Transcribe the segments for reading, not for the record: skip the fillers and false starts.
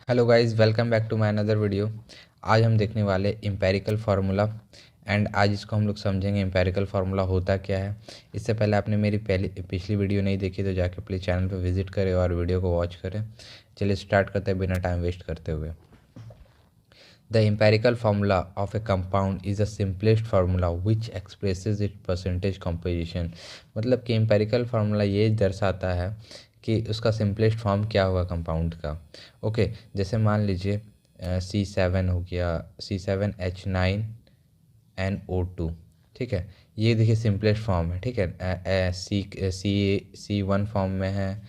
Hello guys, welcome back to my another video. आज हम देखने वाले एम्पेरिकल फार्मूला एंड आज इसको हम लोग समझेंगे एम्पेरिकल फार्मूला होता क्या है। इससे पहले आपने मेरी पिछली वीडियो नहीं देखी तो जाके प्लीज़ चैनल पर विजिट करें और वीडियो को वॉच करें। चलिए स्टार्ट करते हैं बिना टाइम वेस्ट करते हुए। The empirical formula of A compound is the simplest formula which expresses it percentage composition. मतलब कि एम्पेरिकल फार्मूला ये दर्शाता है कि उसका सिंपलेस्ट फॉर्म क्या हुआ कंपाउंड का। ओके, जैसे मान लीजिए C7 हो गया, C7H9NO2। ठीक है, ये देखिए सिंपलेस्ट फॉर्म है। ठीक है, C1 फॉर्म में है,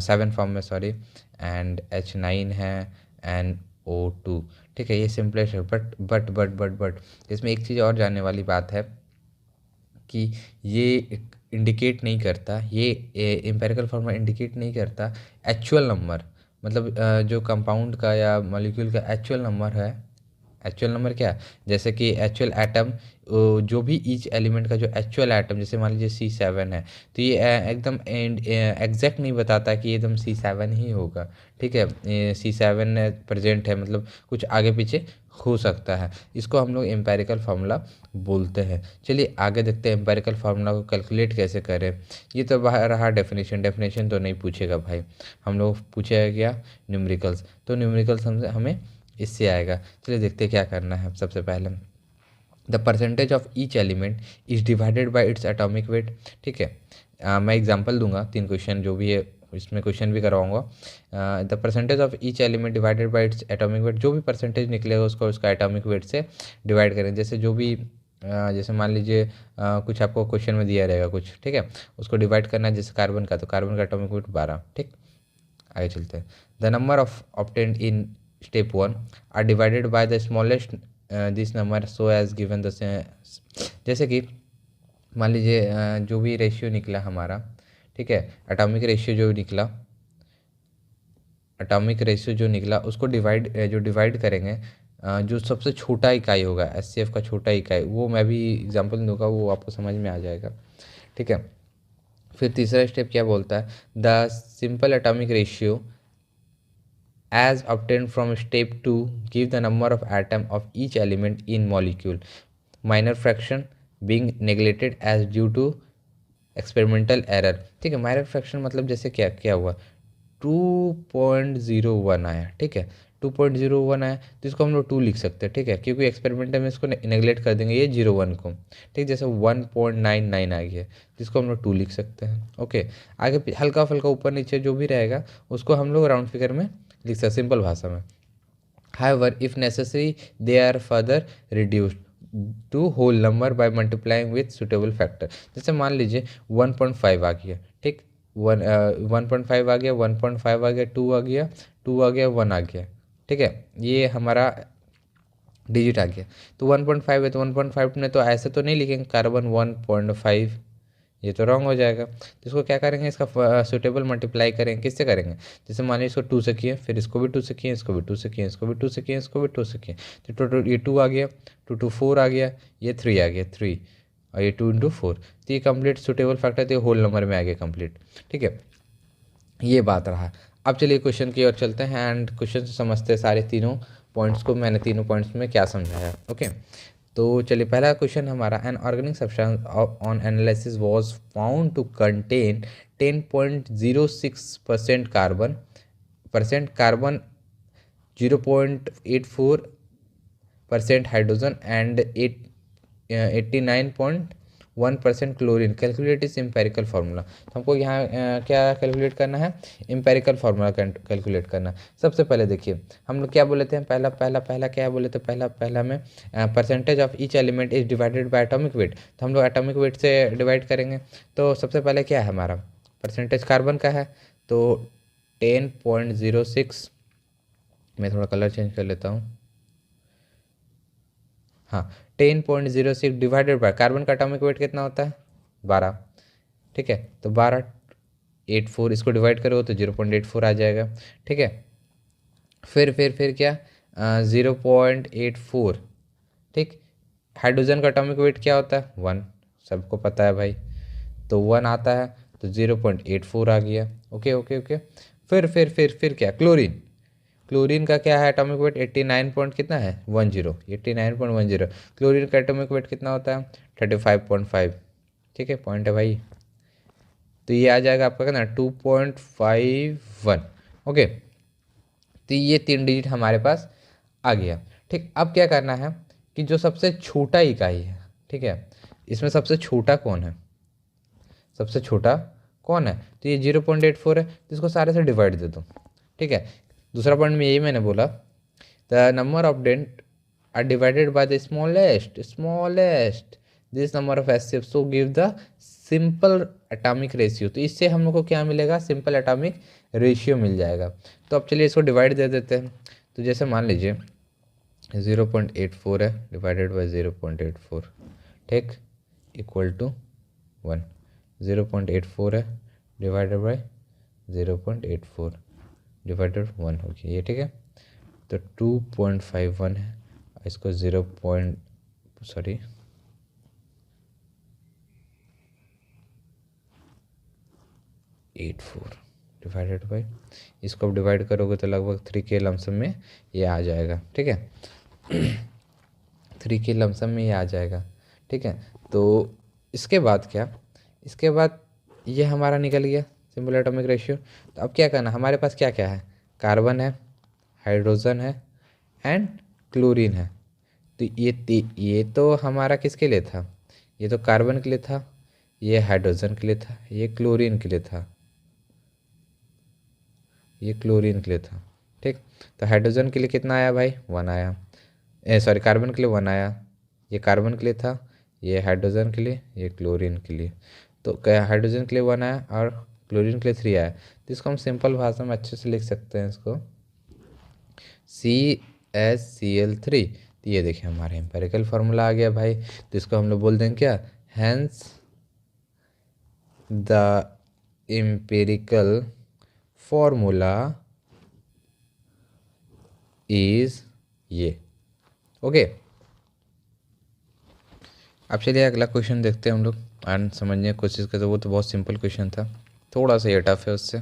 7 फॉर्म में सॉरी, एंड H9 है NO2। ठीक है, ये सिंपलेस्ट है। बट इसमें एक चीज़ और जानने वाली बात है कि ये इंडिकेट नहीं करता, ये एम्पेरिकल फार्मूला इंडिकेट नहीं करता एक्चुअल नंबर। मतलब जो कंपाउंड का या मॉलिक्यूल का एक्चुअल नंबर है। एक्चुअल नंबर क्या है? जैसे कि एक्चुअल एटम, जो भी ईच एलिमेंट का जो एक्चुअल एटम, जैसे मान लीजिए C7 है तो ये एकदम एग्जैक्ट नहीं बताता कि एकदम C7 ही होगा। ठीक है, C7 प्रेजेंट है, मतलब कुछ आगे पीछे हो सकता है। इसको हम लोग एम्पेरिकल फार्मूला बोलते हैं। चलिए आगे देखते हैं एम्पेरिकल फार्मूला को कैलकुलेट कैसे करें। ये तो बाहर रहा डेफिनेशन तो नहीं पूछेगा भाई, हम लोग पूछेगा क्या, न्यूमेरिकल्स। तो न्यूमेरिकल्स हमें इससे आएगा। चलिए देखते हैं क्या करना है। सबसे पहले the percentage of each element is divided by its atomic weight. ठीक है, मैं एग्जांपल दूंगा 3 क्वेश्चन जो भी है, इसमें क्वेश्चन भी करवाऊंगा। The percentage of each element divided by its atomic weight, जो भी परसेंटेज निकलेगा उसको उसका एटॉमिक वेट से डिवाइड करें। जैसे जो भी जैसे मान लीजिए कुछ आपको क्वेश्चन में दिया रहेगा कुछ, ठीक है, उसको डिवाइड करना है। जैसे कार्बन का, तो कार्बन का एटॉमिक वेट 12। ठीक, आगे चलते हैं। The number of obtained in step 1 are divided by the smallest this number so as given the. जैसे कि मान लीजिए जो भी रेशियो निकला हमारा, ठीक है, एटॉमिक रेशियो जो निकला उसको डिवाइड करेंगे। जो सबसे छोटा इकाई होगा SCF का छोटा इकाई, वो मैं भी एग्जांपल दूंगा, वो आपको समझ में आ जाएगा। ठीक है, फिर तीसरा स्टेप क्या बोलता है, the simple atomic ratio as obtained from step 2 give the number of atom of each element in molecule, minor fraction being neglected as due to experimental error. ठीक है, माइनर फ्रैक्शन मतलब जैसे क्या क्या हुआ, 2.01 आया। ठीक है, 2.01 आया तो इसको हम लोग 2 लिख सकते हैं। ठीक है, क्योंकि एक्सपेरिमेंटल में इसको नेगलेक्ट कर देंगे ये 01 को। ठीक, जैसे 1.99 आ गया जिसको हम लोग 2 लिख सकते हैं। ओके, आगे हल्का फुल्का ऊपर नीचे जो भी रहेगा उसको हम लोग राउंड फिगर में लिख सकते, सिंपल भाषा में। However, if necessary, they are further reduced to whole number by multiplying with suitable factor। जैसे मान लीजिए 1.5 आ गया। ठीक, 1.5 आ गया, 1.5 आ गया, 2 आ गया, 2 आ गया, 1 आ गया। ठीक है, ये हमारा डिजिट आ गया। तो 1.5 है तो 1.5 ने तो ऐसे तो नहीं लिखेंगे कार्बन 1.5, ये तो रॉन्ग हो जाएगा। तो इसको क्या करेंगे, इसका सुटेबल मल्टीप्लाई करेंगे। किससे करेंगे, जैसे मान लीजिए इसको 2 से किए, फिर इसको भी 2 से किए, इसको भी 2 से किए, इसको भी 2 से किए, इसको भी 2 से किए, तो टोटल ये 2 आ गया, 2 2 4 आ गया, ये 3 आ गया 3, और ये 2 इंटू 4, तो ये कंप्लीट सुटेबल फैक्टर, तो ये होल नंबर में आ गया कंप्लीट। ठीक है, ये बात रहा। अब चलिए क्वेश्चन की ओर चलते हैं एंड क्वेश्चन से समझते हैं सारे तीनों पॉइंट्स को। मैंने तीनों पॉइंट्स में क्या समझाया। ओके, तो चलिए पहला क्वेश्चन हमारा, an organic substance on analysis was found to contain 10.06% carbon, 0.84% hydrogen and 89.1% chlorine. Calculate its empirical formula. तो हमको यहाँ क्या कैलकुलेट करना है, एम्पेरिकल फार्मूला कैलकुलेट करना। सबसे पहले देखिए हम लोग क्या बोले थे, पहला पहला पहला क्या बोले थे, पहला में percentage of each element is divided by atomic weight. तो हम लोग एटॉमिक वेट से डिवाइड करेंगे। तो सबसे पहले क्या है हमारा, परसेंटेज कार्बन का है, तो 10.06, मैं थोड़ा कलर चेंज कर लेता हूँ। हाँ, 10.06 डिवाइडेड बाय कार्बन का एटॉमिक वेट कितना होता है, 12। ठीक है, तो 12.84, इसको डिवाइड करो तो 0.84 आ जाएगा। ठीक है, फिर क्या, 0.84। ठीक, हाइड्रोजन का एटॉमिक वेट क्या होता है, 1, सबको पता है भाई, तो 1 आता है, तो 0.84 आ गया। ओके ओके ओके, फिर क्या, क्लोरीन। क्लोरीन का क्या है एटॉमिक वेट 89 पॉइंट कितना है 10, 89.10। क्लोरीन का एटॉमिक वेट कितना होता है 35.5। ठीक है, पॉइंट है भाई। तो ये आ जाएगा आपका कितना 2.51। ओके, तो ये 3 डिजिट हमारे पास आ गया। ठीक, अब क्या करना है कि जो सबसे छोटा इकाई है, ठीक है, इसमें सबसे छोटा कौन है, सबसे छोटा कौन है, तो ये 0.84 है, तो इसको सारे से डिवाइड दे दो। ठीक है, दूसरा पॉइंट में यही मैंने बोला, the number of dent are divided by the smallest this number of S so give the simple atomic ratio. तो इससे हम लोग को क्या मिलेगा, सिंपल एटॉमिक रेशियो मिल जाएगा। तो अब चलिए इसको डिवाइड दे देते हैं। तो जैसे मान लीजिए 0.84 है डिवाइडेड बाय 0.84, ठीक, इक्वल टू 1। 0.84 है डिवाइडेड बाय 0.84 डिवाइडेड 1 हो गया ये। ठीक है, तो 2.51 है, इसको 84 डिवाइडेड बाई, इसको अब डिवाइड करोगे तो लगभग 3 के लमसम में ये आ जाएगा। ठीक है 3 के लमसम में ये आ जाएगा। ठीक है, तो इसके बाद क्या, इसके बाद ये हमारा निकल गया सिंपल एटॉमिक रेशियो। तो अब क्या करना, हमारे पास क्या क्या है, कार्बन है, हाइड्रोजन है एंड क्लोरीन है। तो ये तो हमारा किसके लिए था, ये तो कार्बन के लिए था, ये हाइड्रोजन के लिए था, ये क्लोरीन के लिए था, ये क्लोरीन के लिए था। ठीक, तो हाइड्रोजन के लिए कितना आया भाई 1 आया, सॉरी कार्बन के लिए 1 आया, ये कार्बन के लिए था, ये हाइड्रोजन के लिए, ये क्लोरीन के लिए। तो क्या हाइड्रोजन के लिए 1 आया और क्लोरीन के लिए 3 आया। तो इसको हम सिंपल भाषा में अच्छे से लिख सकते हैं, इसको CaCl3। तो ये देखिए हमारे एम्पेरिकल फार्मूला आ गया भाई। तो इसको हम लोग बोल देंगे क्या, hence the empirical formula is ये। ओके, अब चलिए अगला क्वेश्चन देखते हैं हम लोग एंड समझने की कोशिश करते। वो तो बहुत सिंपल क्वेश्चन था, थोड़ा सा ये टफ है, उससे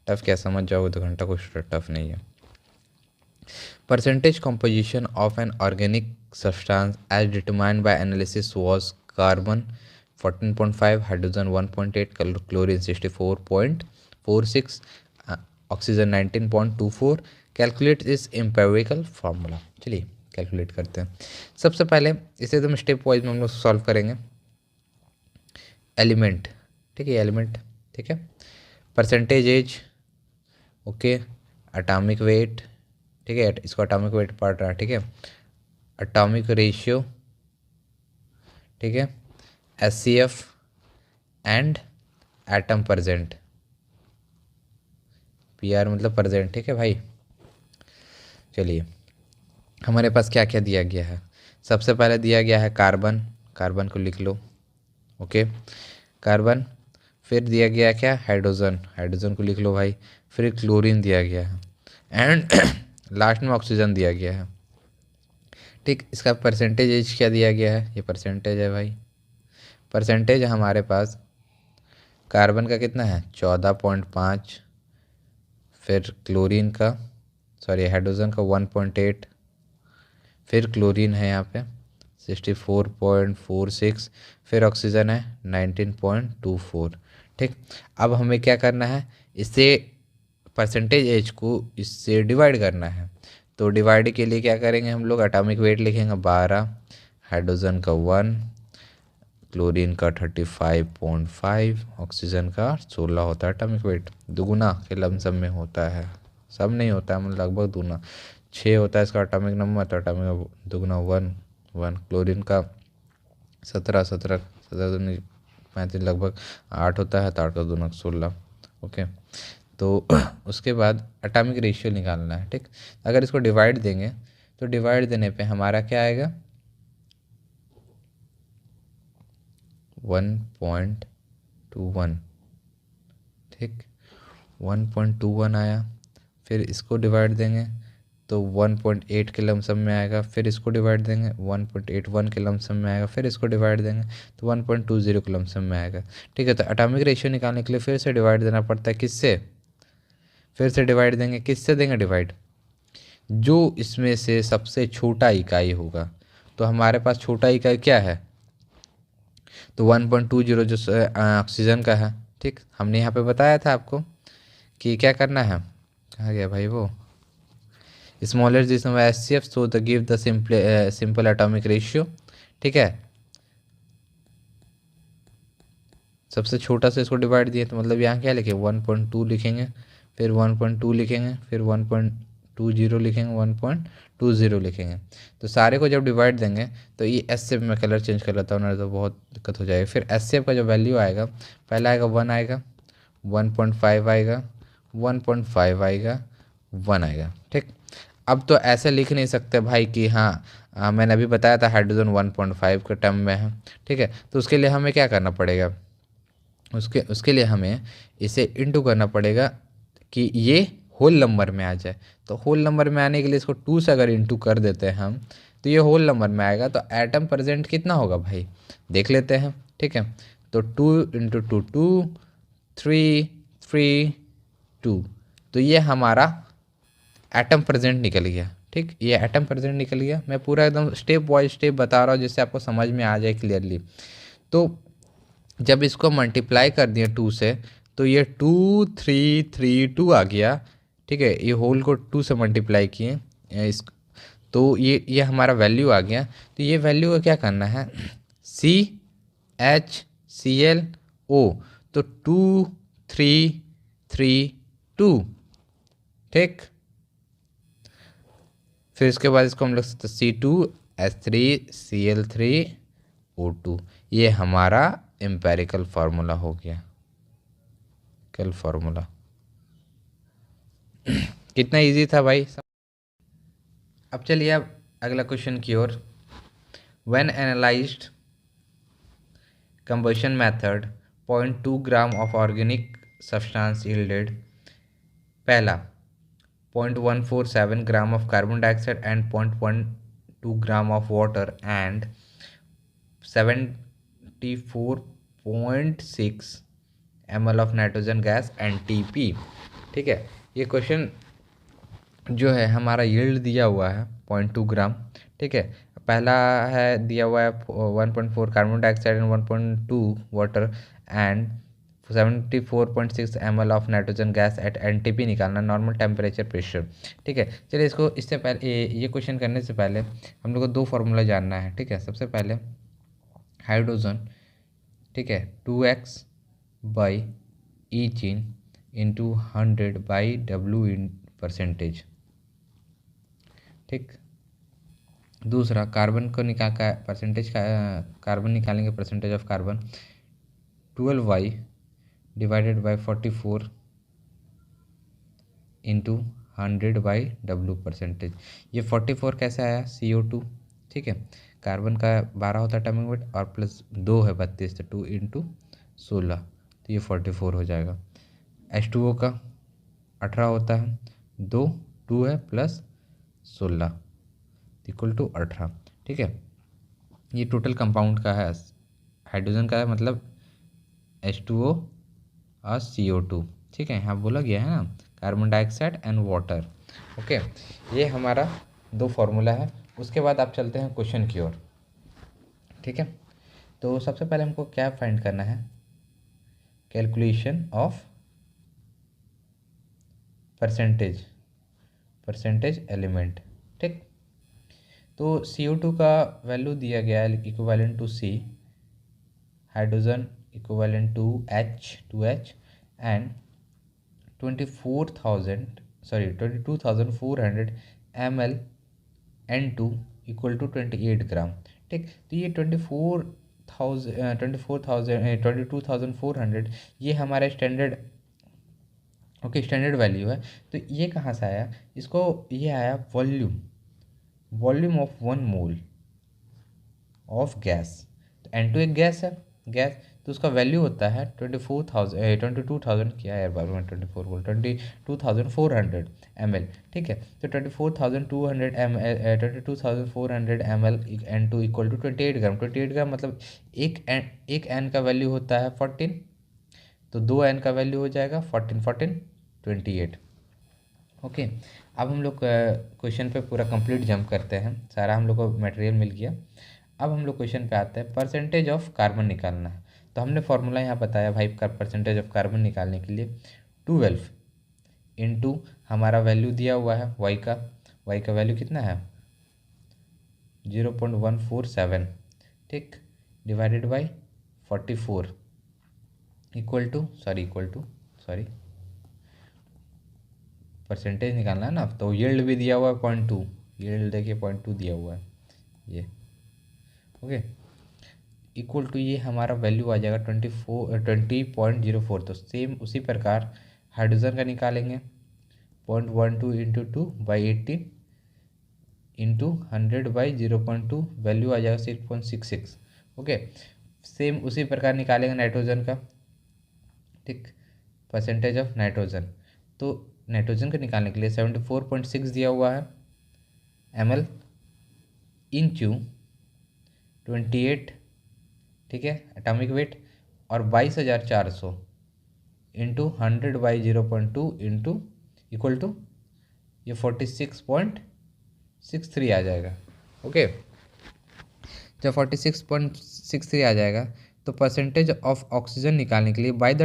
टफ क्या समझ जाओगे 2 घंटा, क्वेश्चन टफ नहीं है। Percentage composition of an organic substance as determined by analysis was carbon 14.5, hydrogen 1.8, chlorine 64.46, oxygen 19.24। Calculate its empirical formula. चलिए कैलकुलेट करते हैं। सबसे पहले इसे एकदम स्टेप वाइज में हम लोग सॉल्व करेंगे। एलिमेंट, ठीक है, एलिमेंट, ठीक है, percentage age, okay, atomic weight, ठीक है, इसको एटॉमिक वेट पढ़ रहा है, ठीक है, एटॉमिक रेशियो, ठीक है, SCF and atom present, PR मतलब प्रेजेंट। ठीक है भाई, चलिए हमारे पास क्या क्या दिया गया है। सबसे पहले दिया गया है कार्बन, कार्बन को लिख लो, ओके, कार्बन। फिर दिया गया है क्या, हाइड्रोजन, हाइड्रोजन को लिख लो भाई। फिर क्लोरीन दिया गया है एंड लास्ट में ऑक्सीजन दिया गया है। ठीक, इसका परसेंटेज एज क्या दिया गया है, ये परसेंटेज है भाई। परसेंटेज हमारे पास कार्बन का कितना है 14.5, फिर क्लोरीन का, सॉरी हाइड्रोजन का 1.8, फिर क्लोरीन है यहाँ पे 64.46, फिर ऑक्सीजन है 19.24। ठीक, अब हमें क्या करना है, इससे परसेंटेज एज को इससे डिवाइड करना है। तो डिवाइड के लिए क्या करेंगे हम लोग, एटॉमिक वेट लिखेंगे 12, हाइड्रोजन का 1, क्लोरीन का 35.5, ऑक्सीजन का 16 होता है एटॉमिक वेट। दुगुना के लमसम में होता है, सब नहीं होता है, मतलब लगभग दुगुना 6 होता है इसका एटॉमिक नंबर। तो एटॉमिक दुगुना 1, क्लोरीन का 17, 35 लगभग 8 होता है, तो 8 का दूना 16। ओके, तो उसके बाद एटॉमिक रेशियो निकालना है। ठीक, अगर इसको डिवाइड देंगे तो डिवाइड देने पे हमारा क्या आएगा 1.21। ठीक, 1.21 आया। फिर इसको डिवाइड देंगे तो 1.8 के लमसम में आएगा। फिर इसको डिवाइड देंगे 1.81 के लमसम में आएगा। फिर इसको डिवाइड देंगे तो 1.20 के लमसम में आएगा। ठीक है, तो एटॉमिक रेशियो निकालने के लिए फिर से डिवाइड देना पड़ता है, किससे, फिर से डिवाइड देंगे, किससे देंगे डिवाइड, जो इसमें से सबसे छोटा इकाई होगा। तो हमारे पास छोटा इकाई क्या है, तो 1.20 जो ऑक्सीजन का है। ठीक, हमने यहाँ पे बताया था आपको कि क्या करना है, कहाँ गया भाई वो, smallest this number HCF so the give the simple atomic ratio. ठीक है, सबसे छोटा से इसको डिवाइड दिए, तो मतलब यहाँ क्या लिखे 1.2 लिखेंगे, फिर 1.2 लिखेंगे, फिर 1.20 लिखेंगे, 1.20 लिखेंगे। तो सारे को जब डिवाइड देंगे तो ये HCF में कलर चेंज कर लेता हूँ, नहीं तो बहुत दिक्कत हो जाएगी। फिर HCF का जो वैल्यू आएगा, पहला आएगा 1 आएगा, 1.5 आएगा, 1.5 आएगा, 1 आएगा। ठीक, अब तो ऐसे लिख नहीं सकते भाई कि हाँ मैंने अभी बताया था हाइड्रोजन 1.5 के टर्म में है। ठीक है, तो उसके लिए हमें क्या करना पड़ेगा, उसके लिए हमें इसे इंटू करना पड़ेगा कि ये होल नंबर में आ जाए। तो होल नंबर में आने के लिए इसको 2 से अगर इंटू कर देते हैं हम, तो ये होल नंबर में आएगा। तो एटम प्रेजेंट कितना होगा भाई, देख लेते हैं। ठीक है, तो 2 × 2 2, 3 3 2, तो ये हमारा एटम प्रेजेंट निकल गया। ठीक, ये एटम प्रेजेंट निकल गया। मैं पूरा एकदम स्टेप बाय स्टेप बता रहा हूँ जिससे आपको समझ में आ जाए क्लियरली। तो जब इसको मल्टीप्लाई कर दिया 2 से, तो ये 2332 आ गया। ठीक है, ये होल को 2 से मल्टीप्लाई किए इस, तो ये हमारा वैल्यू आ गया। तो ये वैल्यू को क्या करना है, CHClO, तो 2332। ठीक, फिर इसके बाद इसको हम लिख सकते हैं C2H3Cl3O2। ये हमारा एम्पेरिकल फार्मूला हो गया, कल फार्मूला। कितना इजी था भाई। अब चलिए अब अगला क्वेश्चन की ओर। When analysed combustion method 0.2 gram of organic substance yielded, पहला 0.147 gram of carbon dioxide and 0.12 gram of water and 74.6 ml of nitrogen gas NTP। ठीक है, ये क्वेश्चन जो है हमारा यील्ड दिया हुआ है 0.2 ग्राम। ठीक है, पहला है दिया हुआ है 1.4 carbon dioxide and 1.2 water and 74.6 ml of nitrogen gas at NTP निकालना, नॉर्मल टेम्परेचर प्रेशर। ठीक है, चलिए इसको इससे पहले ये क्वेश्चन करने से पहले हम लोग को 2 फार्मूला जानना है। ठीक है, सबसे पहले हाइड्रोजन, ठीक है, 2x by each into 100 by W in percentage. ठीक, दूसरा कार्बन को निकाल का परसेंटेज का, कार्बन निकालेंगे percentage of carbon 12y divided by 44 into 100 by W percentage. ये 44 कैसे आया, CO2। ठीक है, कार्बन का 12 होता है एटॉमिक वेट और प्लस 2 है 32, तो 2 इंटू 16, तो ये 44 हो जाएगा। H2O का 18 होता है, 2 है प्लस 16 इक्वल टू 18। ठीक है, ये टोटल कंपाउंड का है, हाइड्रोजन का है, मतलब H2O और CO2। ठीक है, यहाँ बोला गया है ना carbon dioxide and water. Okay, ये हमारा 2 फार्मूला है। उसके बाद आप चलते हैं क्वेश्चन की ओर। ठीक है, तो सबसे पहले हमको क्या फाइंड करना है, कैलकुलेशन ऑफ परसेंटेज एलिमेंट। ठीक, तो CO2 का वैल्यू दिया गया है equivalent to C, hydrogen equivalent to H2H and 22,400 ml N2 equal to 28 gram. ठीक, तो ये 22,400 ये हमारा स्टैंडर्ड, ओके, स्टैंडर्ड वैल्यू है। तो ये कहाँ से आया, इसको ये आया volume of 1 mole of gas. तो N2 एक गैस है, गैस, तो उसका वैल्यू होता है 22,000 क्या है यार, बार बार 24 बोल, 22,400 ml। ठीक है, तो 24,200 ml 22,400 ml N2 equal to 28 gram. 28 gram मतलब एक N का वैल्यू होता है 14, तो 2 N का वैल्यू हो जाएगा 14 14 28। ओके, अब हम लोग क्वेश्चन पे पूरा कंप्लीट जंप करते हैं, सारा हम लोग को मटेरियल मिल गया। अब हम लोग क्वेश्चन पे आते हैं, परसेंटेज ऑफ कार्बन निकालना है। तो हमने फॉर्मूला यहाँ बताया भाई, परसेंटेज ऑफ कार्बन निकालने के लिए 12 इंटू हमारा वैल्यू दिया हुआ है वाई का वैल्यू कितना है 0.147, ठीक, divided by 44 equal to sorry percentage निकालना है ना, तो यील्ड भी दिया हुआ है 0.2, यील्ड देखिए 0.2 दिया हुआ है ये। ओके, इक्वल टू ये हमारा वैल्यू आ जाएगा 20.04। तो सेम उसी प्रकार हाइड्रोजन का निकालेंगे 0.12 इंटू 2/18 इंटू 100/0.2, वैल्यू आ जाएगा 6.66। ओके, सेम उसी प्रकार निकालेंगे नाइट्रोजन का, ठीक, परसेंटेज ऑफ नाइट्रोजन। तो नाइट्रोजन को निकालने के लिए 74.6 दिया हुआ है ml इंटू 28, ठीक है, एटॉमिक वेट, और 22,400 इंटू 100/0.2 इंटू इक्वल टू ये 46.63 आ जाएगा। ओके, जब 46.63 आ जाएगा तो परसेंटेज ऑफ ऑक्सीजन निकालने के लिए बाय द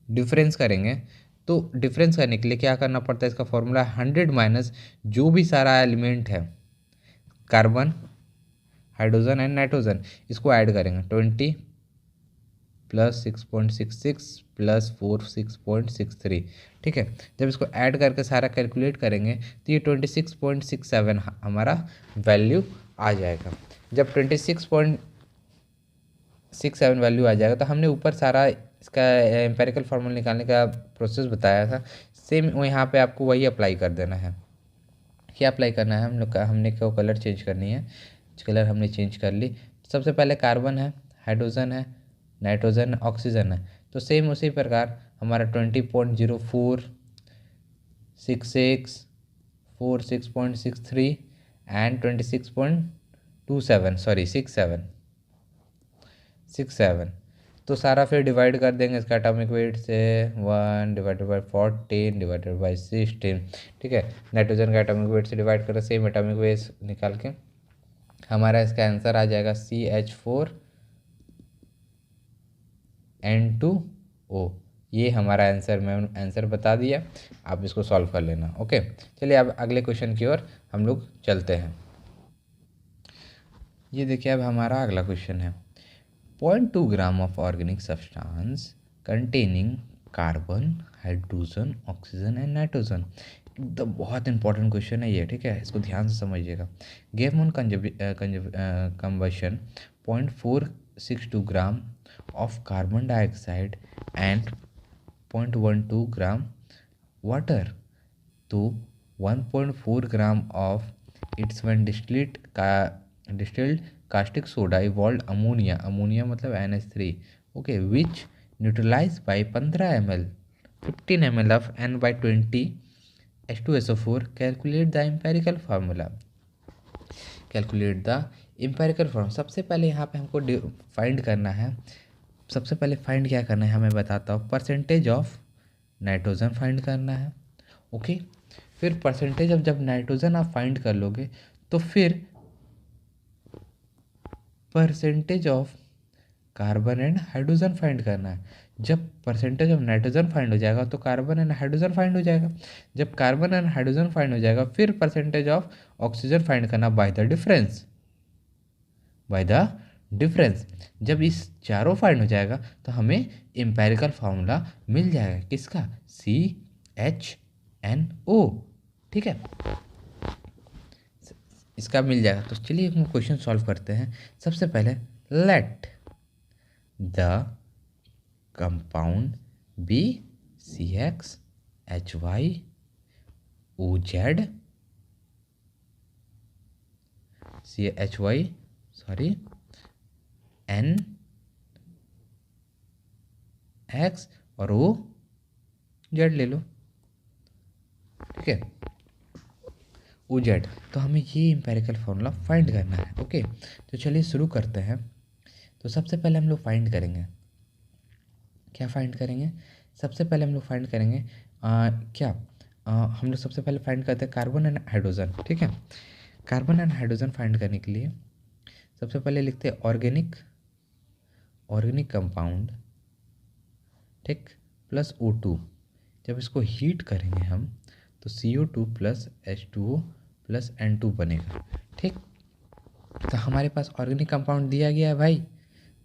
डिफरेंस करेंगे। तो डिफरेंस करने के लिए क्या करना पड़ता है, इसका फॉर्मूला 100 माइनस जो भी सारा एलिमेंट है, कार्बन, हाइड्रोजन एंड नाइट्रोजन, इसको ऐड करेंगे 20 प्लस 6.66 प्लस 46.63, ठीक है। जब इसको ऐड करके सारा कैलकुलेट करेंगे तो ये 26.67 हमारा वैल्यू आ जाएगा। जब 26.67 वैल्यू आ जाएगा तो हमने ऊपर सारा इसका एम्पेरिकल फार्मूला निकालने का प्रोसेस बताया था, सेम वो यहाँ पे आपको वही अप्लाई कर देना है। क्या अप्लाई करना है हम लोग का, हमने को कलर चेंज करनी है, कलर हमने चेंज कर ली। सबसे पहले कार्बन है, हाइड्रोजन है, नाइट्रोजन, ऑक्सीजन है, तो सेम उसी प्रकार हमारा 20.0466 46.63 एंड 26.27 सॉरी 67, तो सारा फिर डिवाइड कर देंगे इसका एटॉमिक वेट से 1/14 डिवाइडेड बाई 16, ठीक है। नाइट्रोजन का एटॉमिक वेट से डिवाइड करें, सेम एटॉमिक वेट निकाल के हमारा इसका आंसर आ जाएगा CH4N2O। ये हमारा आंसर, मैं आंसर बता दिया, आप इसको सॉल्व कर लेना। ओके, चलिए अब अगले क्वेश्चन की ओर हम लोग चलते हैं। ये देखिए अब हमारा अगला क्वेश्चन है, 0.2 gram of organic substance containing carbon, hydrogen, oxygen and nitrogen. एकदम बहुत इंपॉर्टेंट क्वेश्चन है ये, ठीक है, इसको ध्यान से समझिएगा। Give on combustion 0.462 gram of carbon dioxide and 0.12 gram water, तो 1.4 gram of its one distilled caustic soda evolved ammonia मतलब NH3, okay, which neutralized by 15 ml 15 ml of N/20 H2SO4, calculate the empirical formula। सबसे पहले यहाँ पे हमको find करना है, सबसे पहले फाइंड क्या करना है हमें बताता हूँ, परसेंटेज ऑफ नाइट्रोजन फाइंड करना है। ओके, फिर परसेंटेज ऑफ, जब नाइट्रोजन आप फाइंड कर लोगे तो फिर percentage of carbon and hydrogen find करना है। जब परसेंटेज ऑफ नाइट्रोजन फाइंड हो जाएगा तो कार्बन एंड हाइड्रोजन फाइंड हो जाएगा। जब कार्बन एंड हाइड्रोजन फाइंड हो जाएगा फिर परसेंटेज ऑफ ऑक्सीजन फाइंड करना बाय द डिफरेंस। जब इस चारों फाइंड हो जाएगा तो हमें एम्पेरिकल फार्मूला मिल जाएगा, किसका, CHNO, ठीक है, इसका मिल जाएगा। तो चलिए हम क्वेश्चन सॉल्व करते हैं। सबसे पहले let the compound B NX और OZ ले लो, ठीक है, OZ। तो हमें ये एम्पेरिकल फार्मूला फाइंड करना है। ओके, तो चलिए शुरू करते हैं। तो सबसे पहले हम लोग फाइंड करेंगे, क्या फाइंड करेंगे, सबसे पहले हम लोग फाइंड करेंगे क्या हम लोग सबसे पहले फाइंड करते हैं कार्बन एंड हाइड्रोजन। ठीक है, कार्बन एंड हाइड्रोजन फाइंड करने के लिए सबसे पहले लिखते हैं ऑर्गेनिक कंपाउंड, ठीक, प्लस O2। जब इसको हीट करेंगे हम तो CO2 plus H2O plus N2 बनेगा। ठीक, तो हमारे पास ऑर्गेनिक कंपाउंड दिया गया है भाई,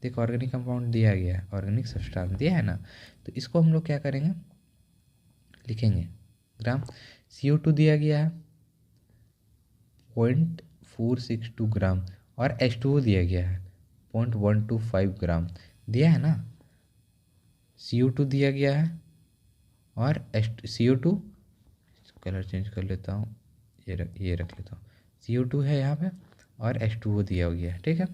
देखो ऑर्गेनिक कंपाउंड दिया गया है, ऑर्गेनिक सब्सटेंस दिया है ना। तो इसको हम लोग क्या करेंगे, लिखेंगे ग्राम। CO2 दिया गया है 0.462 ग्राम और H2O दिया गया है 0.125 ग्राम, दिया है ना। CO2 दिया गया है और CO2, कलर चेंज कर लेता हूँ, ये रख लेता हूँ। CO2 है यहाँ पे और H2O दिया गया है। ठीक है,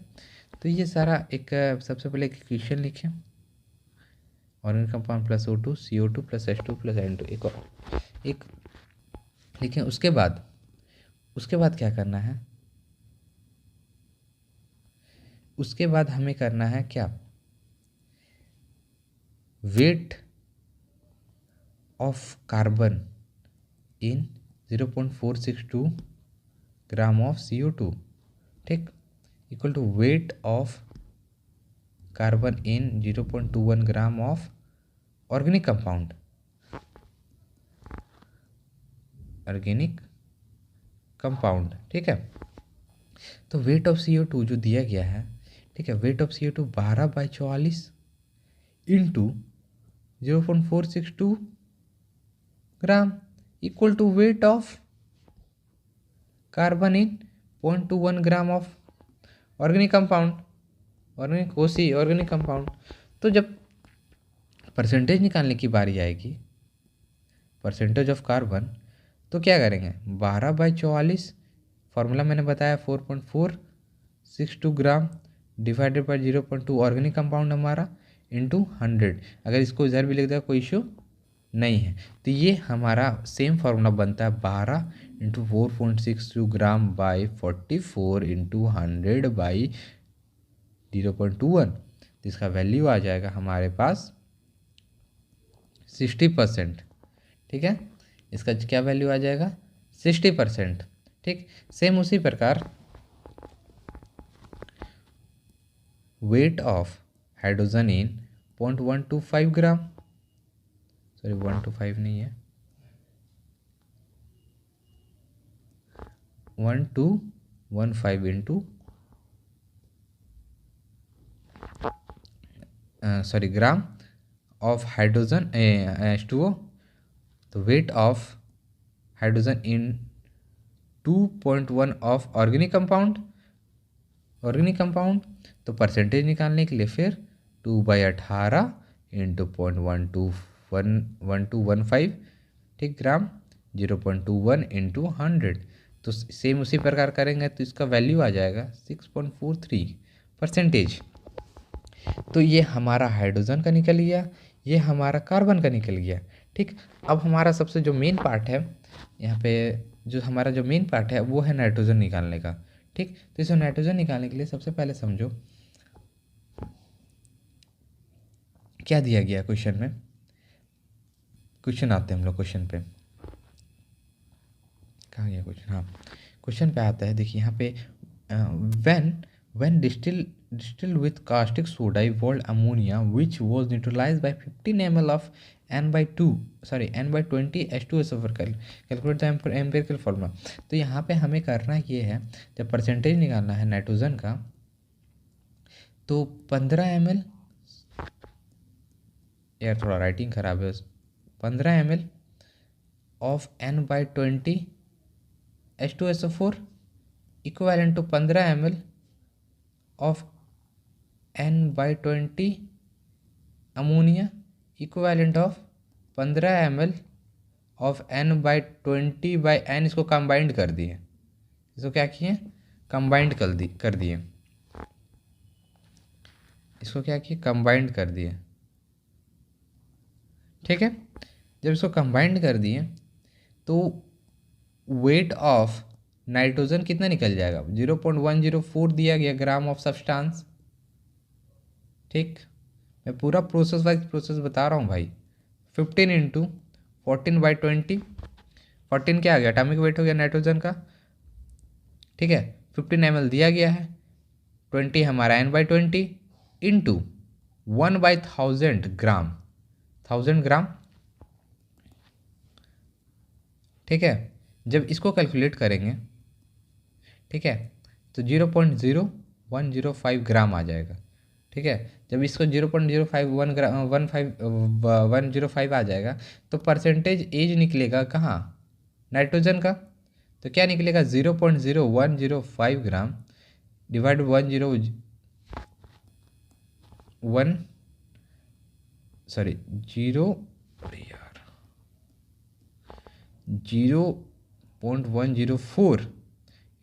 तो ये सारा एक सबसे पहले एक इक्वेशन लिखें, organic compound plus O2 CO2 plus H2 plus N2 एक लिखें। उसके बाद क्या करना है, उसके बाद हमें करना है क्या, weight of carbon in 0.462 gram of CO2, ठीक, equal to weight of carbon in 0.21 gram of organic compound. ठीक है, तो वेट ऑफ CO2 जो दिया गया है, ठीक है, weight of CO2 12/44 into 0.462 gram equal to weight of carbon in 0.21 gram of organic compound. तो जब परसेंटेज निकालने की बारी आएगी, परसेंटेज ऑफ कार्बन, तो क्या करेंगे, 12/44, फार्मूला मैंने बताया 4.462 gram divided by 0.2 organic compound हमारा इंटू 100। अगर इसको इधर भी लिख देगा कोई इशू नहीं है। तो ये हमारा सेम फार्मूला बनता है 12 into 4.62 gram by 44 into 100 by 0.21। तो इसका वैल्यू आ जाएगा हमारे पास 60%। ठीक है, इसका क्या वैल्यू आ जाएगा, 60%। ठीक, सेम उसी प्रकार weight of hydrogen in 0.125 gram, sorry 125 नहीं है, 1215 into gram of hydrogen H2O। तो weight of hydrogen in 2.1 of organic compound. तो परसेंटेज निकालने के लिए फिर 2/18 इंटू 0.1215, ठीक, ग्राम 0.21 इंटू 100। तो सेम उसी प्रकार करेंगे तो इसका वैल्यू आ जाएगा 6.43%। तो ये हमारा हाइड्रोजन का निकल गया, ये हमारा कार्बन का निकल गया। ठीक, अब हमारा सबसे जो मेन पार्ट है यहाँ पे, जो हमारा जो मेन पार्ट है वो है नाइट्रोजन निकालने का। ठीक, तो इसे नाइट्रोजन निकालने के लिए सबसे पहले समझो क्या दिया गया क्वेश्चन में। क्वेश्चन आते हैं हम लोग क्वेश्चन पे, कहाँ गया क्वेश्चन, हाँ क्वेश्चन पे आता है। देखिए यहाँ पे when distilled with caustic soda evolved ammonia which was neutralized by 15 ml of N/20 H2SO4, calculate the empirical formula। तो यहाँ पे हमें करना ये है, जब परसेंटेज निकालना है नाइट्रोजन का, तो 15 ml, यार थोड़ा राइटिंग खराब है, 15 ml of N/20 H2SO4 equivalent to 15 ml of N/20 ammonia equivalent of 15 ml of N/20/N। इसको कंबाइंड कर दिए, इसको क्या किए, कंबाइंड कर दिए, इसको क्या किए, कंबाइंड कर दिए। ठीक है, जब इसको कंबाइंड कर दिए तो वेट ऑफ नाइट्रोजन कितना निकल जाएगा, 0.104 दिया गया ग्राम ऑफ सब्सटेंस। ठीक, मैं पूरा प्रोसेस वाइज प्रोसेस बता रहा हूँ भाई, 15 इंटू 14/20, 14 क्या आ गया, एटॉमिक वेट हो गया नाइट्रोजन का, ठीक है। 15 ml दिया गया है, 20 हमारा N/20 इंटू 1/1000 ग्राम, 1000 ग्राम, ठीक है। जब इसको कैलकुलेट करेंगे, ठीक है, तो 0.0105 ग्राम आ जाएगा, ठीक है। जब इसको 0.051 ग्राम 105 आ जाएगा तो परसेंटेज एज निकलेगा कहाँ, नाइट्रोजन का। तो क्या निकलेगा, 0.0105 ग्राम डिवाइड 0.104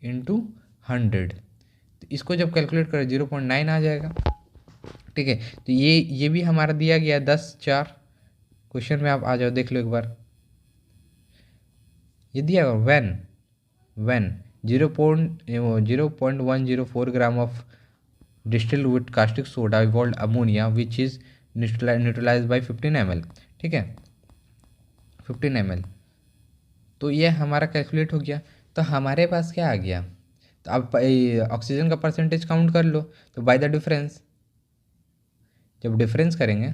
इंटू 100, तो इसको जब कैलकुलेट करें 0.9 आ जाएगा, ठीक है। तो ये भी हमारा दिया गया 10/4, क्वेश्चन में आप आ जाओ देख लो एक बार, ये दिया when 0.104 gram of distilled with caustic soda evolve ammonia which is neutralize by 15 ml, ठीक है, 15 ml। तो ये हमारा कैलकुलेट हो गया। तो हमारे पास क्या आ गया, तो अब ऑक्सीजन का परसेंटेज काउंट कर लो, तो बाय द डिफरेंस, जब डिफरेंस करेंगे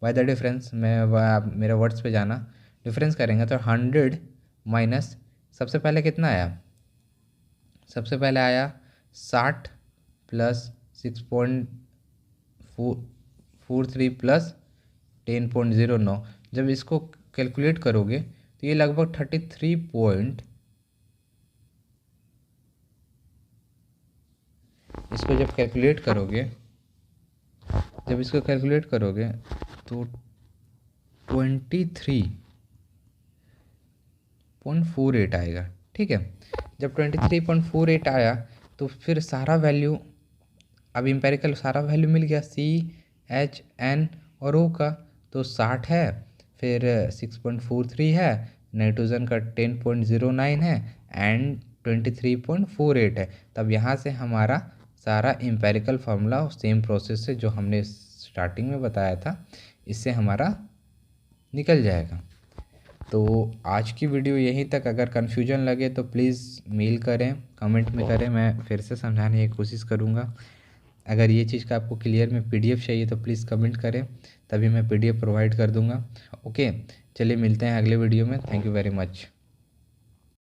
बाय द डिफरेंस में मेरे वर्ड्स पे जाना, डिफरेंस करेंगे तो 100 माइनस, सबसे पहले कितना आया, सबसे पहले आया 60 प्लस 6.43 प्लस 10.09, जब इसको कैलकुलेट करोगे तो ये लगभग 33 इसको जब कैलकुलेट करोगे, जब इसको कैलकुलेट करोगे तो 23.48 आएगा, ठीक है। जब 23.48 आया तो फिर सारा वैल्यू, अब इम्पेरिकल सारा वैल्यू मिल गया, CH N और O का, तो 60 है, फिर 6.43 है, नाइट्रोजन का 10.09 है एंड 23.48 है। तब यहाँ से हमारा सारा इम्पेरिकल फार्मूला सेम प्रोसेस से जो हमने स्टार्टिंग में बताया था, इससे हमारा निकल जाएगा। तो आज की वीडियो यहीं तक, अगर कन्फ्यूजन लगे तो प्लीज़ मेल करें, कमेंट में करें, मैं फिर से समझाने की कोशिश करूँगा। अगर ये चीज़ का आपको क्लियर में PDF चाहिए तो प्लीज़ कमेंट करें, तभी मैं PDF प्रोवाइड कर दूँगा। ओके, चलिए मिलते हैं अगले वीडियो में। Thank you very much.